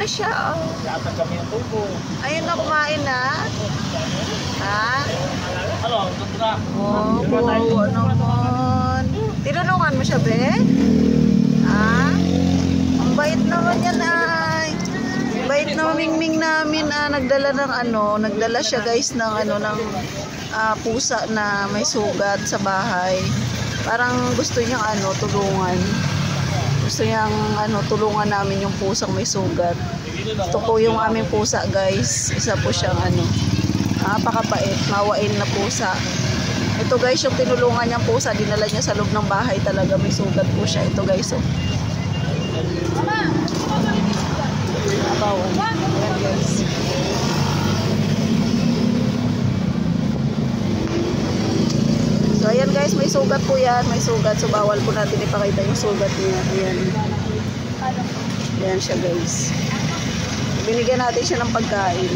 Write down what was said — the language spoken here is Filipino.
na siya. Oh. Yata kami ang tubo. Ayun na, kumain na. Ha? Ano, tutra? Oh, kawawa naman. Tinulungan mo siya, be? Ha? Ang bait naman yan, ay. Bait na mingming namin. Nagdala ng ano, nagdala siya guys ng ano, ng pusa na may sugat sa bahay. Parang gusto niyang ano, tulungan. Gusto niyang ano, tulungan namin yung pusang may sugat. Ito po yung aming pusa guys. Isa po siyang ano, napakabait, mawain na pusa. Ito guys yung tinulungan niyang pusa, dinala niya sa loob ng bahay talaga, may sugat po siya. Ito guys, oh. Abawan. Ayan guys. So ayan guys, may sugat po yan, may sugat. So bawal po natin ipakita yung sugat niya. Ayan. Ayan siya guys. Binigyan natin siya ng pagkain.